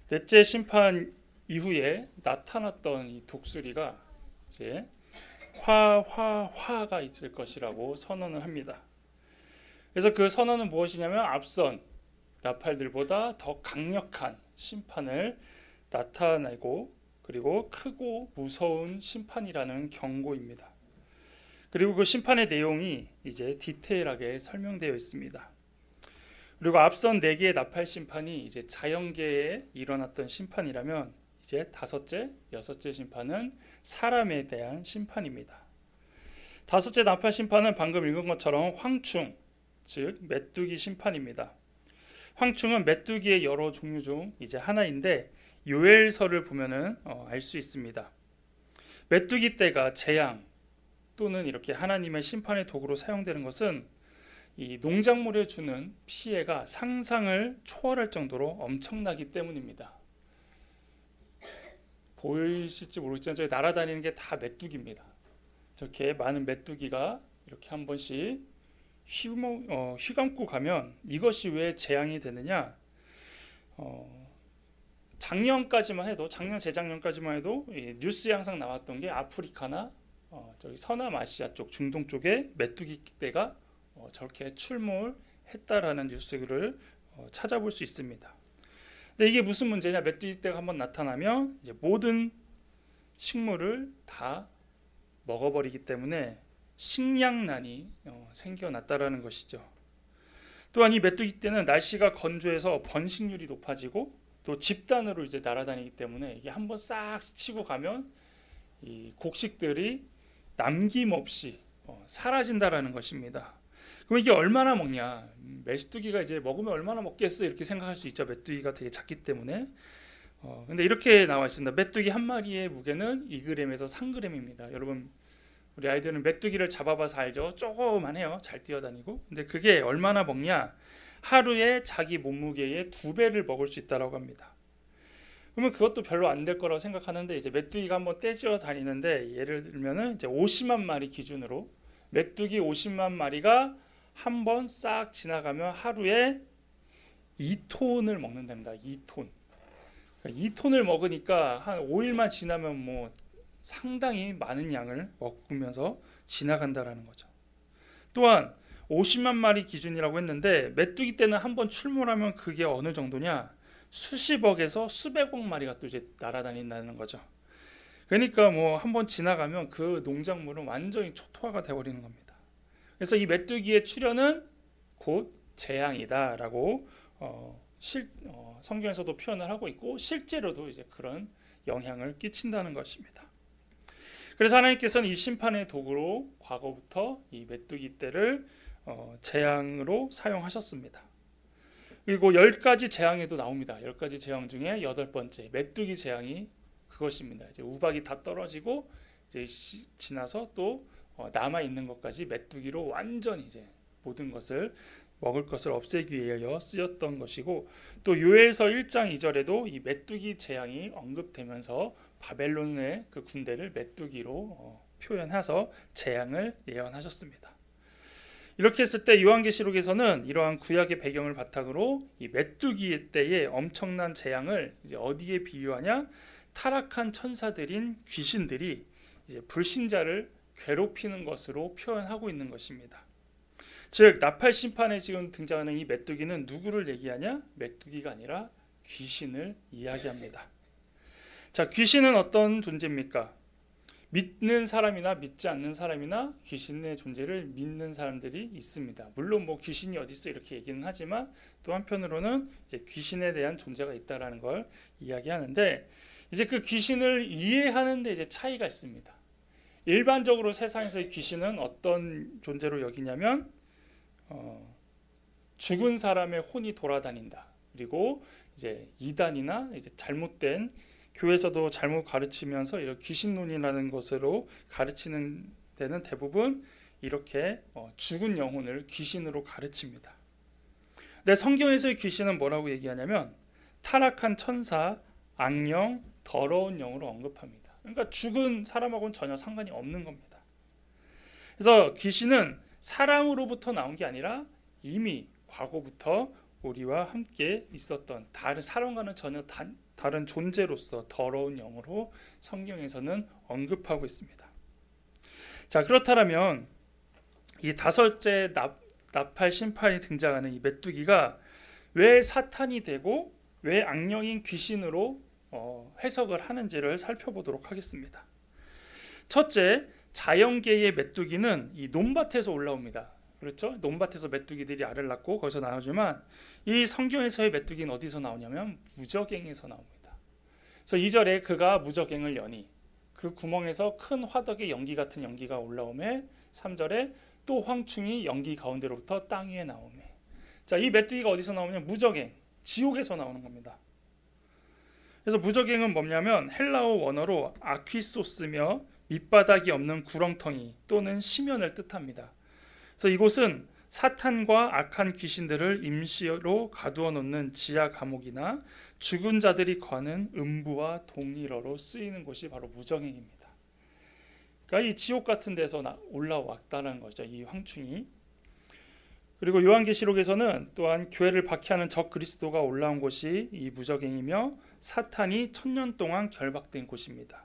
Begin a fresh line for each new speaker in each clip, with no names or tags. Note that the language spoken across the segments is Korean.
넷째 심판 이후에 나타났던 이 독수리가 이제 화가 있을 것이라고 선언을 합니다. 그래서 그 선언은 무엇이냐면 앞선 나팔들보다 더 강력한 심판을 나타내고 그리고 크고 무서운 심판이라는 경고입니다. 그리고 그 심판의 내용이 이제 디테일하게 설명되어 있습니다. 그리고 앞선 4개의 나팔 심판이 이제 자연계에 일어났던 심판이라면 이제 다섯째, 여섯째 심판은 사람에 대한 심판입니다. 다섯째 나팔 심판은 방금 읽은 것처럼 황충, 즉 메뚜기 심판입니다. 황충은 메뚜기의 여러 종류 중 이제 하나인데 요엘서를 보면은 알 수 있습니다. 메뚜기 떼가 재앙 또는 이렇게 하나님의 심판의 도구로 사용되는 것은 이 농작물에 주는 피해가 상상을 초월할 정도로 엄청나기 때문입니다. 보이실지 모르겠지만 저희 날아다니는 게 다 메뚜기입니다. 저렇게 많은 메뚜기가 이렇게 한 번씩 휘감고 가면 이것이 왜 재앙이 되느냐? 작년까지만 해도 작년 재작년까지만 해도 뉴스에 항상 나왔던 게 아프리카나 저기 서남아시아 쪽 중동 쪽에 메뚜기 떼가 저렇게 출몰했다라는 뉴스를 찾아볼 수 있습니다. 근데 이게 무슨 문제냐? 메뚜기 떼가 한번 나타나면 이제 모든 식물을 다 먹어버리기 때문에 식량난이 생겨났다라는 것이죠. 또한 이 메뚜기 떼는 날씨가 건조해서 번식률이 높아지고 또 집단으로 이제 날아다니기 때문에 이게 한번 싹 스치고 가면 이 곡식들이 남김없이 사라진다라는 것입니다. 그럼 이게 얼마나 먹냐? 메뚜기가 이제 먹으면 얼마나 먹겠어? 이렇게 생각할 수 있죠. 메뚜기가 되게 작기 때문에. 근데 이렇게 나와 있습니다. 메뚜기 한 마리의 무게는 2g에서 3g입니다. 여러분, 우리 아이들은 메뚜기를 잡아봐서 알죠? 조그만해요. 잘 뛰어다니고. 근데 그게 얼마나 먹냐? 하루에 자기 몸무게의 2배를 먹을 수 있다고 합니다. 그러면 그것도 별로 안 될 거라고 생각하는데 이제 메뚜기가 한번 떼지어 다니는데 예를 들면은 이제 50만 마리 기준으로 메뚜기 50만 마리가 한번 싹 지나가면 하루에 2톤을 먹는답니다. 2톤. 2톤을 먹으니까 한 5일만 지나면 뭐 상당히 많은 양을 먹으면서 지나간다라는 거죠. 또한 50만 마리 기준이라고 했는데 메뚜기 떼는 한번 출몰하면 그게 어느 정도냐? 수십억에서 수백억 마리가 또 이제 날아다닌다는 거죠. 그러니까 뭐 한번 지나가면 그 농작물은 완전히 초토화가 되어버리는 겁니다. 그래서 이 메뚜기의 출현은 곧 재앙이다라고 성경에서도 표현을 하고 있고 실제로도 이제 그런 영향을 끼친다는 것입니다. 그래서 하나님께서는 이 심판의 도구로 과거부터 이 메뚜기 떼를 재앙으로 사용하셨습니다. 그리고 10가지 재앙에도 나옵니다. 10가지 재앙 중에 8번째 메뚜기 재앙이 그것입니다. 이제 우박이 다 떨어지고 이제 지나서 또 남아 있는 것까지 메뚜기로 완전히 이제 모든 것을 먹을 것을 없애기 위하여 쓰였던 것이고 또 요엘서 1장 2절에도 이 메뚜기 재앙이 언급되면서 바벨론의 그 군대를 메뚜기로 표현해서 재앙을 예언하셨습니다. 이렇게 했을 때 요한계시록에서는 이러한 구약의 배경을 바탕으로 이 메뚜기 때의 엄청난 재앙을 이제 어디에 비유하냐? 타락한 천사들인 귀신들이 이제 불신자를 괴롭히는 것으로 표현하고 있는 것입니다. 즉 나팔 심판에 지금 등장하는 이 메뚜기는 누구를 얘기하냐? 메뚜기가 아니라 귀신을 이야기합니다. 자, 귀신은 어떤 존재입니까? 믿는 사람이나 믿지 않는 사람이나 귀신의 존재를 믿는 사람들이 있습니다. 물론 뭐 귀신이 어디 있어 이렇게 얘기는 하지만 또 한편으로는 이제 귀신에 대한 존재가 있다라는 걸 이야기하는데 이제 그 귀신을 이해하는 데 이제 차이가 있습니다. 일반적으로 세상에서의 귀신은 어떤 존재로 여기냐면 죽은 사람의 혼이 돌아다닌다. 그리고 이제 이단이나 이제 잘못된 교회에서도 잘못 가르치면서 이런 귀신론이라는 것으로 가르치는 데는 대부분 이렇게 죽은 영혼을 귀신으로 가르칩니다. 근데 성경에서의 귀신은 뭐라고 얘기하냐면 타락한 천사, 악령, 더러운 영으로 언급합니다. 그러니까 죽은 사람하고는 전혀 상관이 없는 겁니다. 그래서 귀신은 사람으로부터 나온 게 아니라 이미 과거부터 우리와 함께 있었던 다른 사람과는 전혀 다른 존재로서 더러운 영으로 성경에서는 언급하고 있습니다. 자, 그렇다면 이 다섯째 나팔 심판이 등장하는 이 메뚜기가 왜 사탄이 되고 왜 악령인 귀신으로 해석을 하는지를 살펴보도록 하겠습니다. 첫째, 자연계의 메뚜기는 이 논밭에서 올라옵니다. 그렇죠? 논밭에서 메뚜기들이 알을 낳고 거기서 나오지만 이 성경에서의 메뚜기는 어디서 나오냐면 무저갱에서 나옵니다. 그래서 2절에 그가 무저갱을 여니 그 구멍에서 큰 화덕의 연기 같은 연기가 올라오매 3절에 또 황충이 연기 가운데로부터 땅 위에 나오매. 자, 이 메뚜기가 어디서 나오냐면 무저갱, 지옥에서 나오는 겁니다. 그래서 무저갱은 뭐냐면 헬라어 원어로 아퀴소스며 밑바닥이 없는 구렁텅이 또는 심연을 뜻합니다. 그래서 이곳은 사탄과 악한 귀신들을 임시로 가두어 놓는 지하 감옥이나 죽은 자들이 거하는 음부와 동일어로 쓰이는 곳이 바로 무저갱입니다. 그러니까 이 지옥 같은 데서 올라왔다는 거죠, 이 황충이. 그리고 요한계시록에서는 또한 교회를 박해하는 적 그리스도가 올라온 곳이 이 무저갱이며 사탄이 1000년 동안 결박된 곳입니다.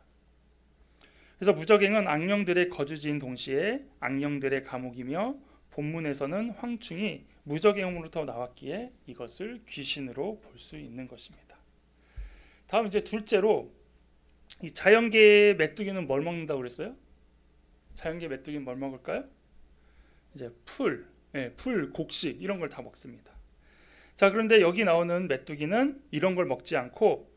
그래서 무저갱은 악령들의 거주지인 동시에 악령들의 감옥이며 본문에서는 황충이 무저갱으로부터 나왔기에 이것을 귀신으로 볼 수 있는 것입니다. 다음 이제 둘째로 이 자연계의 메뚜기는 뭘 먹는다고 그랬어요? 자연계 메뚜기는 뭘 먹을까요? 이제 풀, 곡식 이런 걸 다 먹습니다. 자, 그런데 여기 나오는 메뚜기는 이런 걸 먹지 않고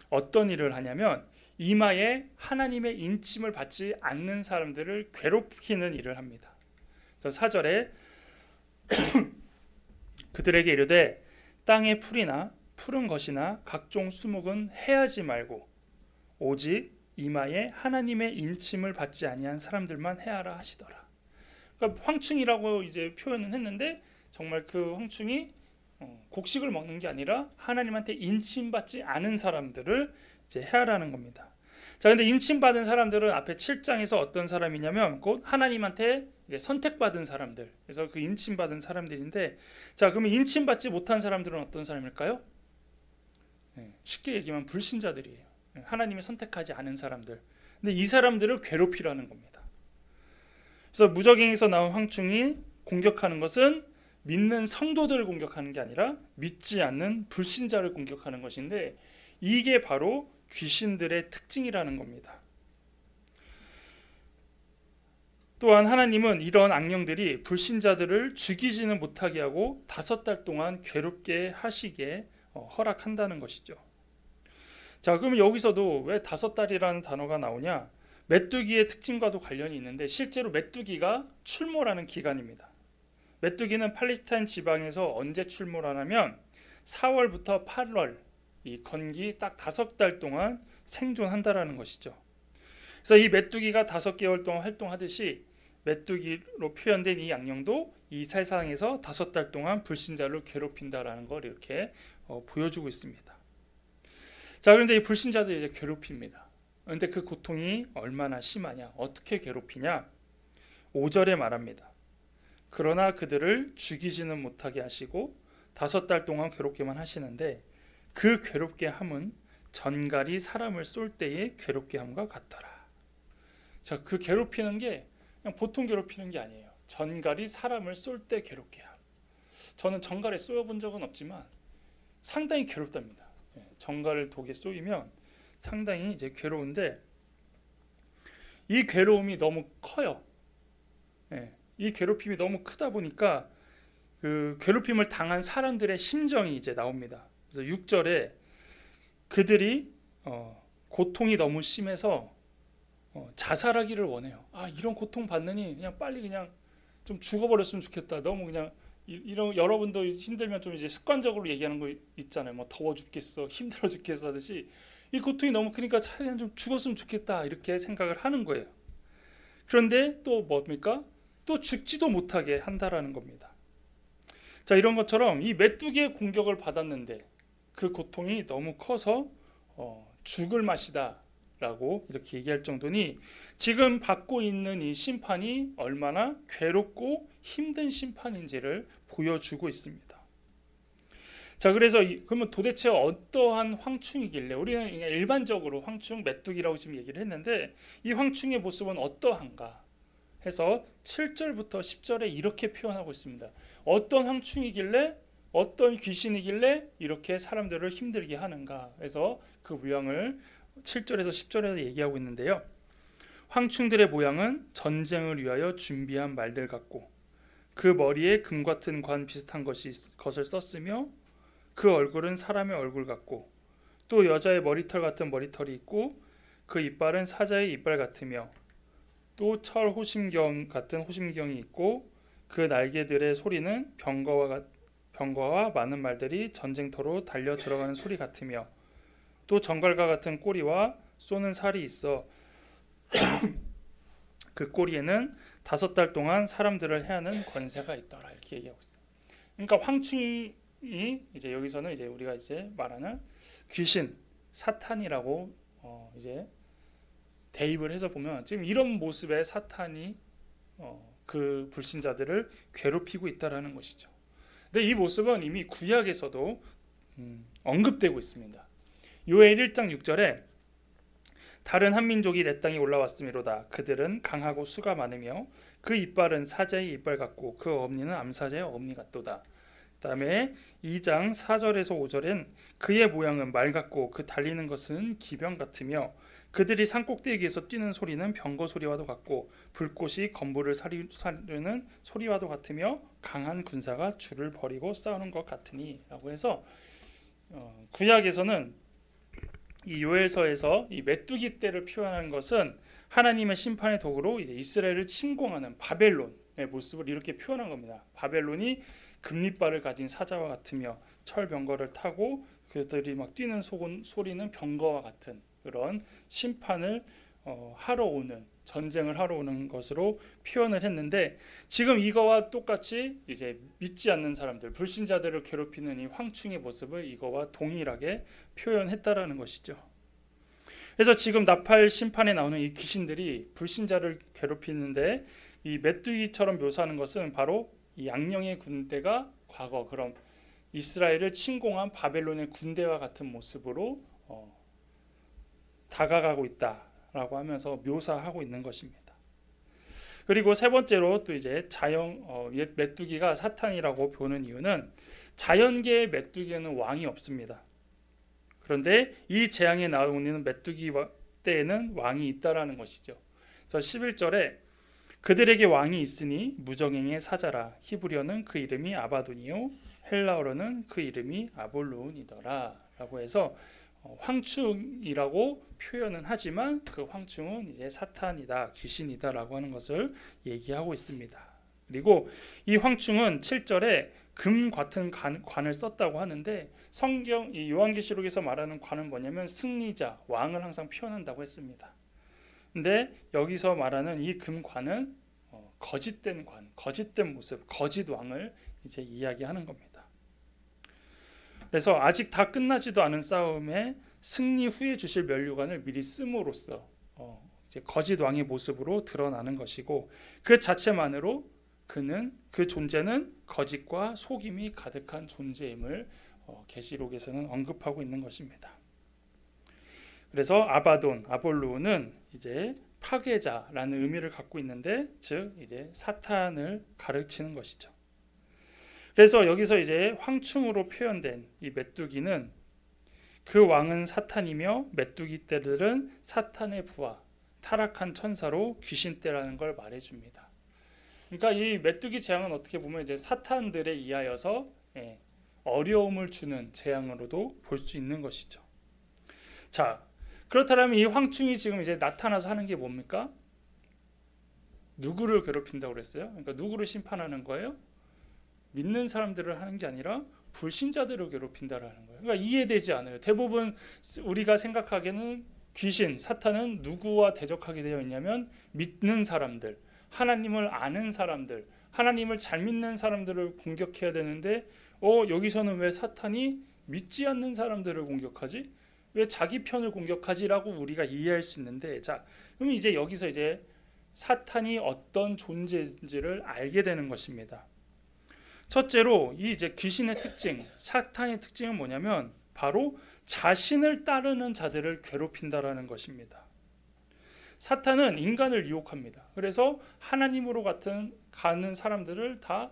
어떤 일을 하냐면 이마에 하나님의 인침을 받지 않는 사람들을 괴롭히는 일을 합니다. 4절에 그들에게 이르되 땅의 풀이나 푸른 것이나 각종 수목은 해하지 말고 오직 이마에 하나님의 인침을 받지 아니한 사람들만 해하라 하시더라. 그러니까 황충이라고 이제 표현은 했는데 정말 그 황충이 곡식을 먹는 게 아니라 하나님한테 인침받지 않은 사람들을 이제 해하라는 겁니다. 자, 근데 인침받은 사람들은 앞에 7장에서 어떤 사람이냐면 곧 하나님한테 이제 선택받은 사람들. 그래서 그 인침받은 사람들인데, 자, 그러면 인침받지 못한 사람들은 어떤 사람일까요? 쉽게 얘기하면 불신자들이에요. 하나님이 선택하지 않은 사람들. 근데 이 사람들을 괴롭히라는 겁니다. 그래서 무저갱에서 나온 황충이 공격하는 것은 믿는 성도들을 공격하는 게 아니라 믿지 않는 불신자를 공격하는 것인데 이게 바로 귀신들의 특징이라는 겁니다. 또한 하나님은 이런 악령들이 불신자들을 죽이지는 못하게 하고 5달 동안 괴롭게 하시게 허락한다는 것이죠. 자, 그러면 여기서도 왜 5달이라는 단어가 나오냐? 메뚜기의 특징과도 관련이 있는데 실제로 메뚜기가 출몰하는 기간입니다. 메뚜기는 팔레스타인 지방에서 언제 출몰하냐면 4월부터 8월 이 건기 딱 5달 동안 생존한다라는 것이죠. 그래서 이 메뚜기가 5개월 동안 활동하듯이 메뚜기로 표현된 이 악령도 이 세상에서 5달 동안 불신자를 괴롭힌다라는 걸 이렇게 보여주고 있습니다. 자, 그런데 이 불신자들이 이제 괴롭힙니다. 그런데 그 고통이 얼마나 심하냐? 어떻게 괴롭히냐? 5절에 말합니다. 그러나 그들을 죽이지는 못하게 하시고 5달 동안 괴롭게만 하시는데 그 괴롭게 함은 전갈이 사람을 쏠 때의 괴롭게 함과 같더라. 자, 그 괴롭히는 게 그냥 보통 괴롭히는 게 아니에요. 전갈이 사람을 쏠 때 괴롭게 함. 저는 전갈에 쏘여본 적은 없지만 상당히 괴롭답니다. 전갈 독에 쏘이면 상당히 이제 괴로운데 이 괴로움이 너무 커요. 이 괴롭힘이 너무 크다 보니까 그 괴롭힘을 당한 사람들의 심정이 이제 나옵니다. 그래서 6절에 그들이 고통이 너무 심해서 자살하기를 원해요. 아, 이런 고통 받느니 그냥 빨리 그냥 좀 죽어버렸으면 좋겠다. 너무 그냥 이런 여러분도 힘들면 좀 이제 습관적으로 얘기하는 거 있잖아요. 뭐 더워 죽겠어, 힘들어 죽겠어 하듯이 이 고통이 너무 크니까 차라리 좀 죽었으면 좋겠다 이렇게 생각을 하는 거예요. 그런데 또 뭡니까? 또 죽지도 못하게 한다라는 겁니다. 자, 이런 것처럼 이 메뚜기의 공격을 받았는데 그 고통이 너무 커서 죽을 맛이다 라고 이렇게 얘기할 정도니 지금 받고 있는 이 심판이 얼마나 괴롭고 힘든 심판인지를 보여주고 있습니다. 자, 그래서 그러면 도대체 어떠한 황충이길래 우리는 그냥 일반적으로 황충, 메뚜기라고 지금 얘기를 했는데 이 황충의 모습은 어떠한가 해서 7절부터 10절에 이렇게 표현하고 있습니다. 어떤 황충이길래 어떤 귀신이길래 이렇게 사람들을 힘들게 하는가 해서 그 모양을 7절에서 10절에서 얘기하고 있는데요. 황충들의 모양은 전쟁을 위하여 준비한 말들 같고 그 머리에 금 같은 관 비슷한 것을 썼으며 그 얼굴은 사람의 얼굴 같고 또 여자의 머리털 같은 머리털이 있고 그 이빨은 사자의 이빨 같으며 또 철 호심경 같은 호심경이 있고 그 날개들의 소리는 병거와 많은 말들이 전쟁터로 달려 들어가는 소리 같으며 또 정갈과 같은 꼬리와 쏘는 살이 있어 그 꼬리에는 5달 동안 사람들을 해하는 권세가 있더라. 이렇게 얘기하고 있어요. 그러니까 황충이 이제 여기서는 이제 우리가 이제 말하는 귀신, 사탄이라고 이제 대입을 해서 보면 지금 이런 모습의 사탄이 그 불신자들을 괴롭히고 있다라는 것이죠. 근데 이 모습은 이미 구약에서도 언급되고 있습니다. 요엘 1장 6절에 다른 한 민족이 내 땅에 올라왔음이로다. 그들은 강하고 수가 많으며 그 이빨은 사자의 이빨 같고 그 어금니는 암사자의 어금니 같도다. 그 다음에 2장 4절에서 5절엔 그의 모양은 말 같고 그 달리는 것은 기병 같으며 그들이 산꼭대기에서 뛰는 소리는 병거 소리와도 같고 불꽃이 건물을 사르는 소리와도 같으며 강한 군사가 줄을 버리고 싸우는 것 같으니 라고 해서 구약에서는 이 요엘서에서 이 메뚜기 떼를 표현한 것은 하나님의 심판의 도구로 이제 이스라엘을 침공하는 바벨론의 모습을 이렇게 표현한 겁니다. 바벨론이 금리발을 가진 사자와 같으며 철병거를 타고 그들이 막 뛰는 소리는 병거와 같은 그런 심판을 하러 오는 전쟁을 하러 오는 것으로 표현을 했는데 지금 이거와 똑같이 이제 믿지 않는 사람들 불신자들을 괴롭히는 이 황충의 모습을 이거와 동일하게 표현했다라는 것이죠. 그래서 지금 나팔 심판에 나오는 이 귀신들이 불신자를 괴롭히는데 이 메뚜기처럼 묘사하는 것은 바로 이 양령의 군대가 과거 그럼 이스라엘을 침공한 바벨론의 군대와 같은 모습으로 다가가고 있다라고 하면서 묘사하고 있는 것입니다. 그리고 세 번째로 또 이제 메뚜기가 사탄이라고 보는 이유는 자연계의 메뚜기에는 왕이 없습니다. 그런데 이 재앙에 나오는 메뚜기 때에는 왕이 있다라는 것이죠. 그래서 11절에 그들에게 왕이 있으니 무정행의 사자라. 히브리어는 그 이름이 아바돈이요 헬라어로는 그 이름이 아볼루온이더라 라고 해서 황충이라고 표현은 하지만 그 황충은 이제 사탄이다, 귀신이다 라고 하는 것을 얘기하고 있습니다. 그리고 이 황충은 7절에 금 같은 관을 썼다고 하는데 성경 이 요한계시록에서 말하는 관은 뭐냐면 승리자, 왕을 항상 표현한다고 했습니다. 근데 여기서 말하는 이 금관은 거짓된 관, 거짓된 모습, 거짓 왕을 이제 이야기하는 겁니다. 그래서 아직 다 끝나지도 않은 싸움에 승리 후에 주실 면류관을 미리 씀으로써 이제 거짓 왕의 모습으로 드러나는 것이고 그 자체만으로 그 존재는 거짓과 속임이 가득한 존재임을 계시록에서는 언급하고 있는 것입니다. 그래서 아바돈, 아볼루는 이제 파괴자라는 의미를 갖고 있는데 즉 이제 사탄을 가르치는 것이죠. 그래서 여기서 이제 황충으로 표현된 이 메뚜기는 그 왕은 사탄이며 메뚜기 떼들은 사탄의 부하, 타락한 천사로 귀신 떼라는 걸 말해줍니다. 그러니까 이 메뚜기 재앙은 어떻게 보면 이제 사탄들에 의하여서 어려움을 주는 재앙으로도 볼 수 있는 것이죠. 자, 그렇다면 이 황충이 지금 이제 나타나서 하는 게 뭡니까? 누구를 괴롭힌다고 그랬어요? 그러니까 누구를 심판하는 거예요? 믿는 사람들을 하는 게 아니라 불신자들을 괴롭힌다라는 거예요. 그러니까 이해되지 않아요. 대부분 우리가 생각하기에는 귀신, 사탄은 누구와 대적하게 되어 있냐면 믿는 사람들, 하나님을 아는 사람들, 하나님을 잘 믿는 사람들을 공격해야 되는데 여기서는 왜 사탄이 믿지 않는 사람들을 공격하지? 왜 자기 편을 공격하지라고 우리가 이해할 수 있는데 자, 그럼 이제 여기서 이제 사탄이 어떤 존재인지를 알게 되는 것입니다. 첫째로 이 이제 귀신의 특징, 사탄의 특징은 뭐냐면 바로 자신을 따르는 자들을 괴롭힌다라는 것입니다. 사탄은 인간을 유혹합니다. 그래서 하나님으로 가는 사람들을 다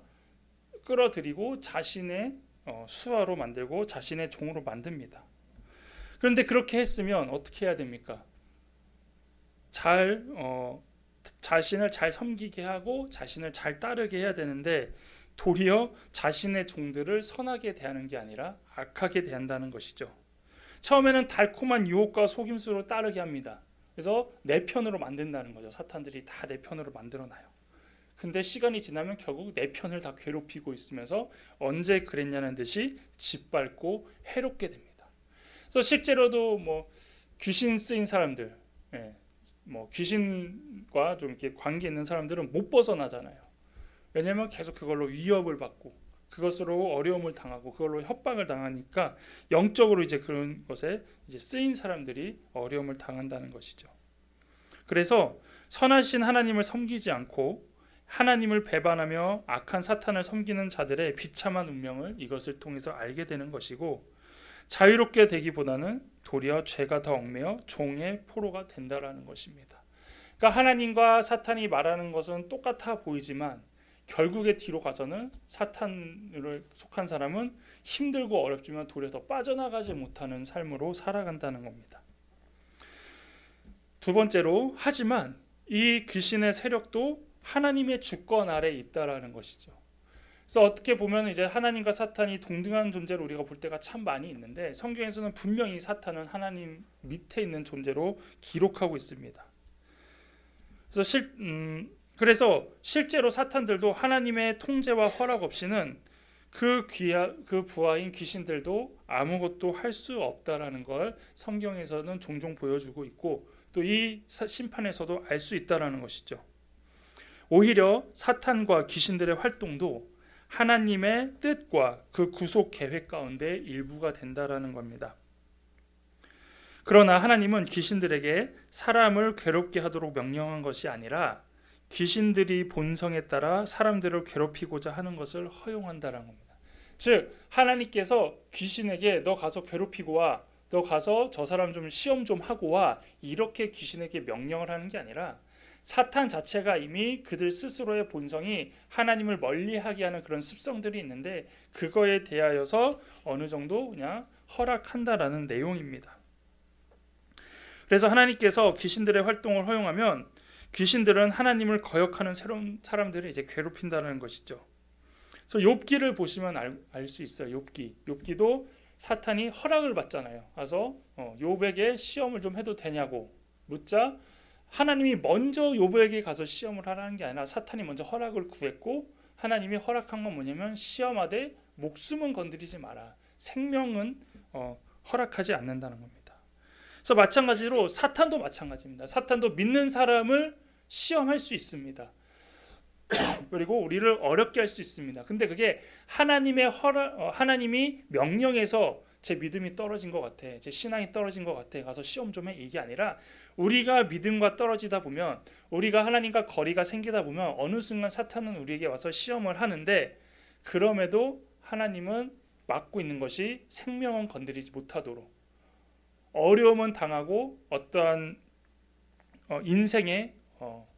끌어들이고 자신의 수하로 만들고 자신의 종으로 만듭니다. 그런데 그렇게 했으면 어떻게 해야 됩니까? 자신을 잘 섬기게 하고 자신을 잘 따르게 해야 되는데 도리어 자신의 종들을 선하게 대하는 게 아니라 악하게 대한다는 것이죠. 처음에는 달콤한 유혹과 속임수로 따르게 합니다. 그래서 내 편으로 만든다는 거죠. 사탄들이 다 내 편으로 만들어놔요. 근데 시간이 지나면 결국 내 편을 다 괴롭히고 있으면서 언제 그랬냐는 듯이 짓밟고 해롭게 됩니다. 그래서 실제로도 귀신 쓰인 사람들, 귀신과 좀 이렇게 관계 있는 사람들은 못 벗어나잖아요. 왜냐하면 계속 그걸로 위협을 받고 그것으로 어려움을 당하고 그걸로 협박을 당하니까 영적으로 이제 그런 것에 이제 쓰인 사람들이 어려움을 당한다는 것이죠. 그래서 선하신 하나님을 섬기지 않고 하나님을 배반하며 악한 사탄을 섬기는 자들의 비참한 운명을 이것을 통해서 알게 되는 것이고 자유롭게 되기보다는 도리어 죄가 더 얽매여 종의 포로가 된다라는 것입니다. 그러니까 하나님과 사탄이 말하는 것은 똑같아 보이지만 결국에 뒤로 가서는 사탄을 속한 사람은 힘들고 어렵지만 도리어 더 빠져나가지 못하는 삶으로 살아간다는 겁니다. 두 번째로, 하지만 이 귀신의 세력도 하나님의 주권 아래에 있다라는 것이죠. 그래서 어떻게 보면 이제 하나님과 사탄이 동등한 존재로 우리가 볼 때가 참 많이 있는데 성경에서는 분명히 사탄은 하나님 밑에 있는 존재로 기록하고 있습니다. 그래서 실제로 사탄들도 하나님의 통제와 허락 없이는 그 부하인 귀신들도 아무것도 할 수 없다라는 걸 성경에서는 종종 보여주고 있고 또 이 심판에서도 알 수 있다라는 것이죠. 오히려 사탄과 귀신들의 활동도 하나님의 뜻과 그 구속 계획 가운데 일부가 된다라는 겁니다. 그러나 하나님은 귀신들에게 사람을 괴롭게 하도록 명령한 것이 아니라 귀신들이 본성에 따라 사람들을 괴롭히고자 하는 것을 허용한다는 겁니다. 즉 하나님께서 귀신에게 너 가서 괴롭히고 와, 너 가서 저 사람 좀 시험 좀 하고 와, 이렇게 귀신에게 명령을 하는 게 아니라 사탄 자체가 이미 그들 스스로의 본성이 하나님을 멀리하게 하는 그런 습성들이 있는데 그거에 대하여서 어느 정도 그냥 허락한다라는 내용입니다. 그래서 하나님께서 귀신들의 활동을 허용하면 귀신들은 하나님을 거역하는 새로운 사람들을 이제 괴롭힌다는 것이죠. 그래서 욥기를 보시면 알 수 있어요. 욥기도 사탄이 허락을 받잖아요. 그래서 욥에게 시험을 좀 해도 되냐고 묻자 하나님이 먼저 욥에게 가서 시험을 하라는 게 아니라 사탄이 먼저 허락을 구했고 하나님이 허락한 건 뭐냐면 시험하되 목숨은 건드리지 마라. 생명은 허락하지 않는다는 겁니다. 그래서 마찬가지로 사탄도 마찬가지입니다. 사탄도 믿는 사람을 시험할 수 있습니다. 그리고 우리를 어렵게 할 수 있습니다. 근데 그게 하나님이 명령해서 제 믿음이 떨어진 것 같아, 제 신앙이 떨어진 것 같아, 가서 시험 좀 해, 이게 아니라 우리가 믿음과 떨어지다 보면, 우리가 하나님과 거리가 생기다 보면 어느 순간 사탄은 우리에게 와서 시험을 하는데 그럼에도 하나님은 막고 있는 것이 생명은 건드리지 못하도록, 어려움은 당하고 어떠한 인생의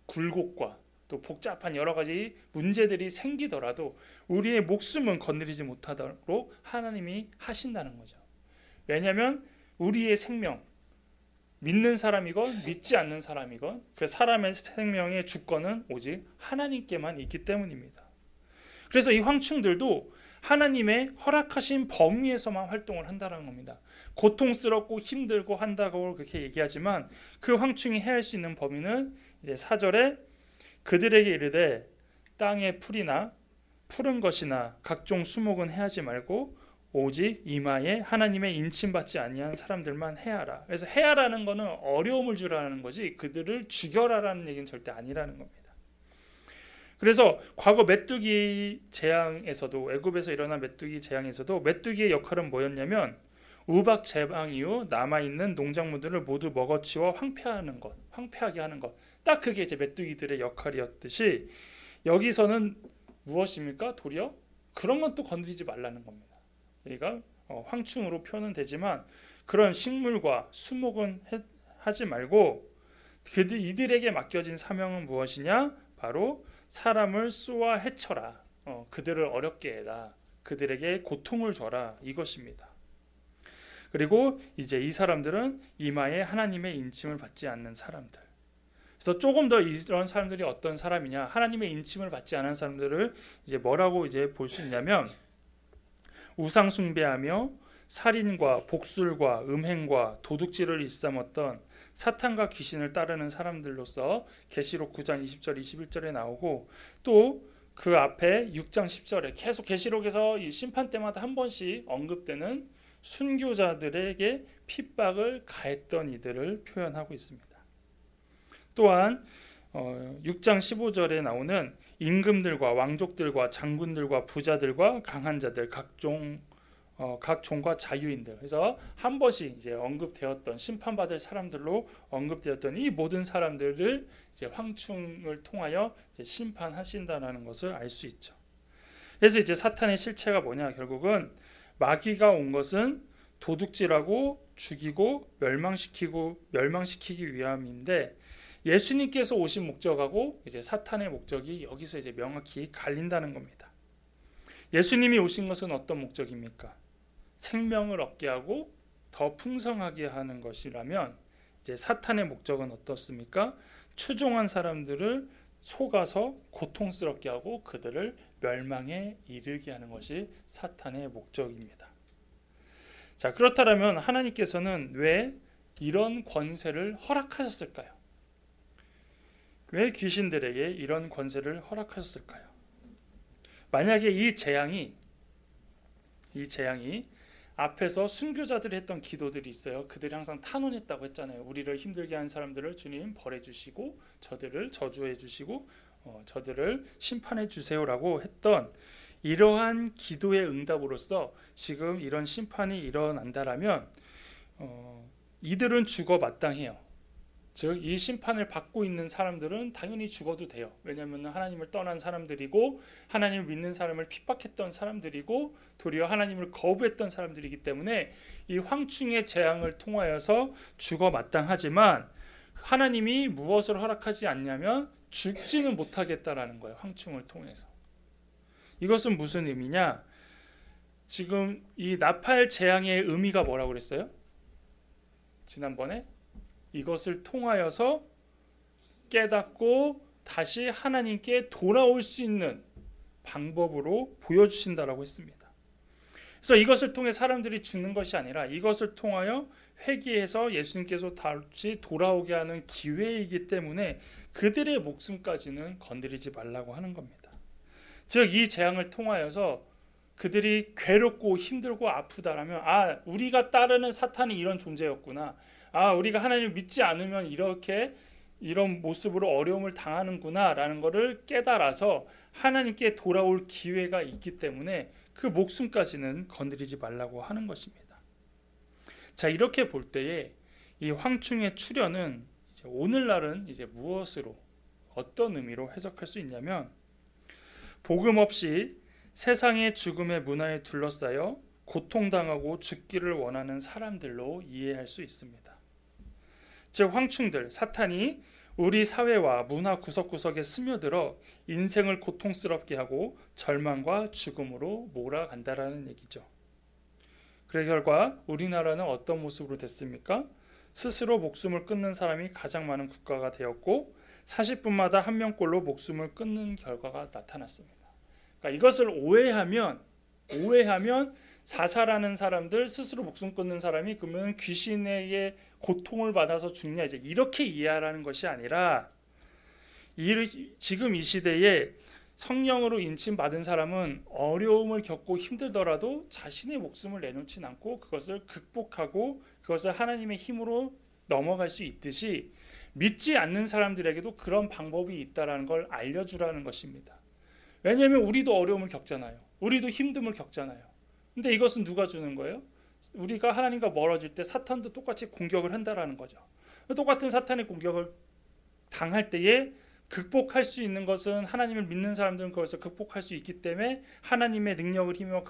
굴곡과 또 복잡한 여러 가지 문제들이 생기더라도 우리의 목숨은 건드리지 못하도록 하나님이 하신다는 거죠. 왜냐하면 우리의 생명, 믿는 사람이건 믿지 않는 사람이건 그 사람의 생명의 주권은 오직 하나님께만 있기 때문입니다. 그래서 이 황충들도 하나님의 허락하신 범위에서만 활동을 한다는 겁니다. 고통스럽고 힘들고 한다고 그렇게 얘기하지만 그 황충이 해야 할 수 있는 범위는 이제 4절에 그들에게 이르되 땅의 풀이나 푸른 것이나 각종 수목은 해하지 말고 오직 이마에 하나님의 인침받지 아니한 사람들만 해하라. 그래서 해하라는 것은 어려움을 주라는 거지 그들을 죽여라라는 얘기는 절대 아니라는 겁니다. 그래서 과거 메뚜기 재앙에서도, 애굽에서 일어난 메뚜기 재앙에서도 메뚜기의 역할은 뭐였냐면 우박 재앙 이후 남아있는 농작물들을 모두 먹어치워 황폐하게 하는 것. 딱 그게 이제 메뚜기들의 역할이었듯이 여기서는 무엇입니까? 도리어 그런 건 또 건드리지 말라는 겁니다. 여기가 황충으로 표현은 되지만 그런 식물과 수목은 하지 말고 이들에게 맡겨진 사명은 무엇이냐? 바로 사람을 쏘아 해쳐라. 그들을 어렵게 해라. 그들에게 고통을 줘라. 이것입니다. 그리고 이제 이 사람들은 이마에 하나님의 인침을 받지 않는 사람들. 그래서 조금 더 이런 사람들이 어떤 사람이냐? 하나님의 인침을 받지 않은 사람들을 이제 뭐라고 이제 볼 수 있냐면 우상 숭배하며 살인과 복술과 음행과 도둑질을 일삼았던 사탄과 귀신을 따르는 사람들로서 계시록 9장 20절 21절에 나오고 또 그 앞에 6장 10절에 계속 계시록에서 이 심판 때마다 한 번씩 언급되는 순교자들에게 핍박을 가했던 이들을 표현하고 있습니다. 또한 6장 15절에 나오는 임금들과 왕족들과 장군들과 부자들과 강한 자들 각 종과 자유인들. 그래서 한 번씩 이제 언급되었던 심판받을 사람들로 언급되었던 이 모든 사람들을 이제 황충을 통하여 이제 심판하신다라는 것을 알 수 있죠. 그래서 이제 사탄의 실체가 뭐냐? 결국은 마귀가 온 것은 도둑질하고 죽이고 멸망시키기 위함인데 예수님께서 오신 목적하고 이제 사탄의 목적이 여기서 이제 명확히 갈린다는 겁니다. 예수님이 오신 것은 어떤 목적입니까? 생명을 얻게 하고 더 풍성하게 하는 것이라면 이제 사탄의 목적은 어떻습니까? 추종한 사람들을 속아서 고통스럽게 하고 그들을 멸망에 이르게 하는 것이 사탄의 목적입니다. 자, 그렇다면 하나님께서는 왜 이런 권세를 허락하셨을까요? 왜 귀신들에게 이런 권세를 허락하셨을까요? 만약에 이 재앙이 앞에서 순교자들이 했던 기도들이 있어요. 그들이 항상 탄원했다고 했잖아요. 우리를 힘들게 한 사람들을 주님 벌해 주시고 저들을 저주해 주시고 저들을 심판해 주세요라고 했던 이러한 기도의 응답으로서 지금 이런 심판이 일어난다라면 이들은 죽어 마땅해요. 즉 이 심판을 받고 있는 사람들은 당연히 죽어도 돼요. 왜냐하면 하나님을 떠난 사람들이고 하나님을 믿는 사람을 핍박했던 사람들이고 도리어 하나님을 거부했던 사람들이기 때문에 이 황충의 재앙을 통하여서 죽어 마땅하지만 하나님이 무엇을 허락하지 않냐면 죽지는 못하겠다라는 거예요. 황충을 통해서. 이것은 무슨 의미냐? 지금 이 나팔 재앙의 의미가 뭐라고 그랬어요? 지난번에 이것을 통하여서 깨닫고 다시 하나님께 돌아올 수 있는 방법으로 보여주신다라고 했습니다. 그래서 이것을 통해 사람들이 죽는 것이 아니라 이것을 통하여 회개해서 예수님께서 다시 돌아오게 하는 기회이기 때문에 그들의 목숨까지는 건드리지 말라고 하는 겁니다. 즉 이 재앙을 통하여서 그들이 괴롭고 힘들고 아프다라면 우리가 따르는 사탄이 이런 존재였구나. 우리가 하나님을 믿지 않으면 이런 모습으로 어려움을 당하는구나 라는 것을 깨달아서 하나님께 돌아올 기회가 있기 때문에 그 목숨까지는 건드리지 말라고 하는 것입니다. 자, 이렇게 볼 때에 이 황충의 출현은 이제 오늘날은 이제 무엇으로 어떤 의미로 해석할 수 있냐면 복음 없이 세상의 죽음의 문화에 둘러싸여 고통당하고 죽기를 원하는 사람들로 이해할 수 있습니다. 즉 황충들, 사탄이 우리 사회와 문화 구석구석에 스며들어 인생을 고통스럽게 하고 절망과 죽음으로 몰아간다라는 얘기죠. 그 결과 우리나라는 어떤 모습으로 됐습니까? 스스로 목숨을 끊는 사람이 가장 많은 국가가 되었고 40분마다 한 명꼴로 목숨을 끊는 결과가 나타났습니다. 그러니까 이것을 오해하면 자살하는 사람들, 스스로 목숨 끊는 사람이 그러면 귀신에게 고통을 받아서 죽냐 이렇게 이해하라는 것이 아니라 지금 이 시대에 성령으로 인침받은 사람은 어려움을 겪고 힘들더라도 자신의 목숨을 내놓지 않고 그것을 극복하고 그것을 하나님의 힘으로 넘어갈 수 있듯이 믿지 않는 사람들에게도 그런 방법이 있다는 걸 알려주라는 것입니다. 왜냐하면 우리도 어려움을 겪잖아요. 우리도 힘듦을 겪잖아요. 근데 이것은 누가 주는 거예요? 우리가 하나님과 멀어질 때 사탄도 똑같이 공격을 한다라는 거죠. 똑같은 사탄의 공격을 당할 때에 극복할 수 있는 것은 하나님을 믿는 사람들은 그것을 극복할 수 있기 때문에 하나님의 능력을 힘입어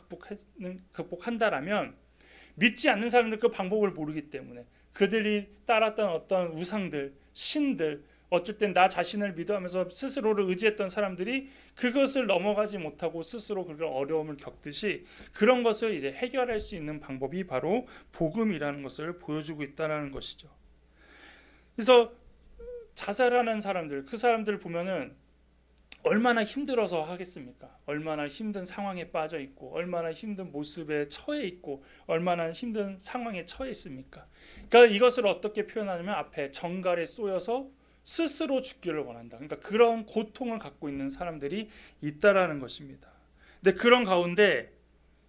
극복한다라면 믿지 않는 사람들 그 방법을 모르기 때문에 그들이 따랐던 어떤 우상들, 신들, 어쩔 땐 나 자신을 믿어하면서 스스로를 의지했던 사람들이 그것을 넘어가지 못하고 스스로 그런 어려움을 겪듯이 그런 것을 이제 해결할 수 있는 방법이 바로 복음이라는 것을 보여주고 있다는 것이죠. 그래서 자살하는 사람들, 그 사람들 보면은 얼마나 힘들어서 하겠습니까? 얼마나 힘든 상황에 빠져 있고, 얼마나 힘든 모습에 처해 있고, 얼마나 힘든 상황에 처해 있습니까? 그러니까 이것을 어떻게 표현하냐면 앞에 정갈에 쏘여서 스스로 죽기를 원한다. 그러니까 그런 고통을 갖고 있는 사람들이 있다라는 것입니다. 근데 그런 가운데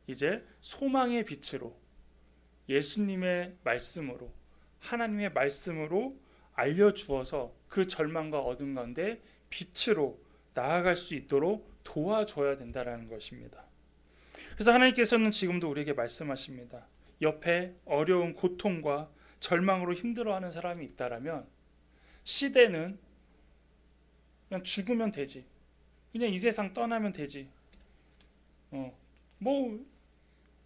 이제 소망의 빛으로 예수님의 말씀으로 하나님의 말씀으로 알려주어서 그 절망과 어둠 가운데 빛으로 나아갈 수 있도록 도와줘야 된다는 것입니다. 그래서 하나님께서는 지금도 우리에게 말씀하십니다. 옆에 어려운 고통과 절망으로 힘들어하는 사람이 있다라면 시대는 그냥 죽으면 되지. 그냥 이 세상 떠나면 되지. 뭐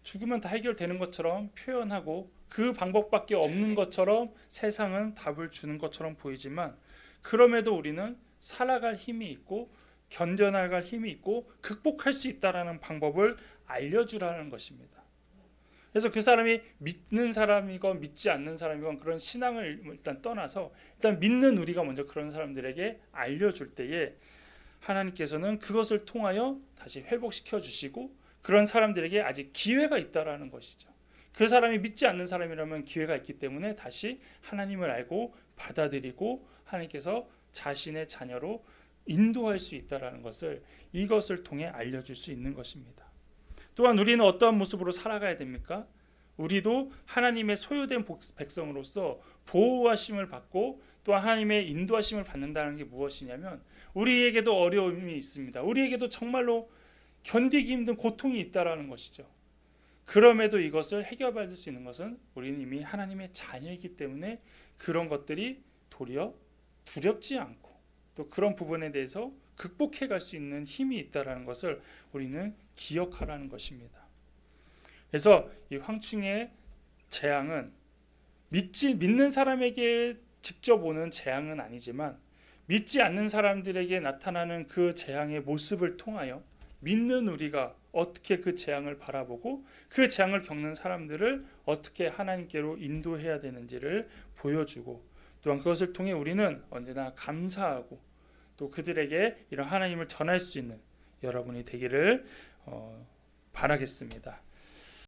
죽으면 다 해결되는 것처럼 표현하고 그 방법밖에 없는 것처럼 세상은 답을 주는 것처럼 보이지만 그럼에도 우리는 살아갈 힘이 있고 견뎌나갈 힘이 있고 극복할 수 있다라는 방법을 알려주라는 것입니다. 그래서 그 사람이 믿는 사람이건 믿지 않는 사람이건 그런 신앙을 일단 떠나서 일단 믿는 우리가 먼저 그런 사람들에게 알려줄 때에 하나님께서는 그것을 통하여 다시 회복시켜 주시고 그런 사람들에게 아직 기회가 있다라는 것이죠. 그 사람이 믿지 않는 사람이라면 기회가 있기 때문에 다시 하나님을 알고 받아들이고 하나님께서 자신의 자녀로 인도할 수 있다라는 것을 이것을 통해 알려줄 수 있는 것입니다. 또한 우리는 어떠한 모습으로 살아가야 됩니까? 우리도 하나님의 소유된 백성으로서 보호하심을 받고 또 하나님의 인도하심을 받는다는 게 무엇이냐면 우리에게도 어려움이 있습니다. 우리에게도 정말로 견디기 힘든 고통이 있다라는 것이죠. 그럼에도 이것을 해결받을 수 있는 것은 우리는 이미 하나님의 자녀이기 때문에 그런 것들이 도리어 두렵지 않고 또 그런 부분에 대해서 극복해 갈 수 있는 힘이 있다는 것을 우리는 기억하라는 것입니다. 그래서 이 황충의 재앙은 믿는 사람에게 직접 오는 재앙은 아니지만 믿지 않는 사람들에게 나타나는 그 재앙의 모습을 통하여 믿는 우리가 어떻게 그 재앙을 바라보고 그 재앙을 겪는 사람들을 어떻게 하나님께로 인도해야 되는지를 보여주고 또한 그것을 통해 우리는 언제나 감사하고 또 그들에게 이런 하나님을 전할 수 있는 여러분이 되기를 바라겠습니다.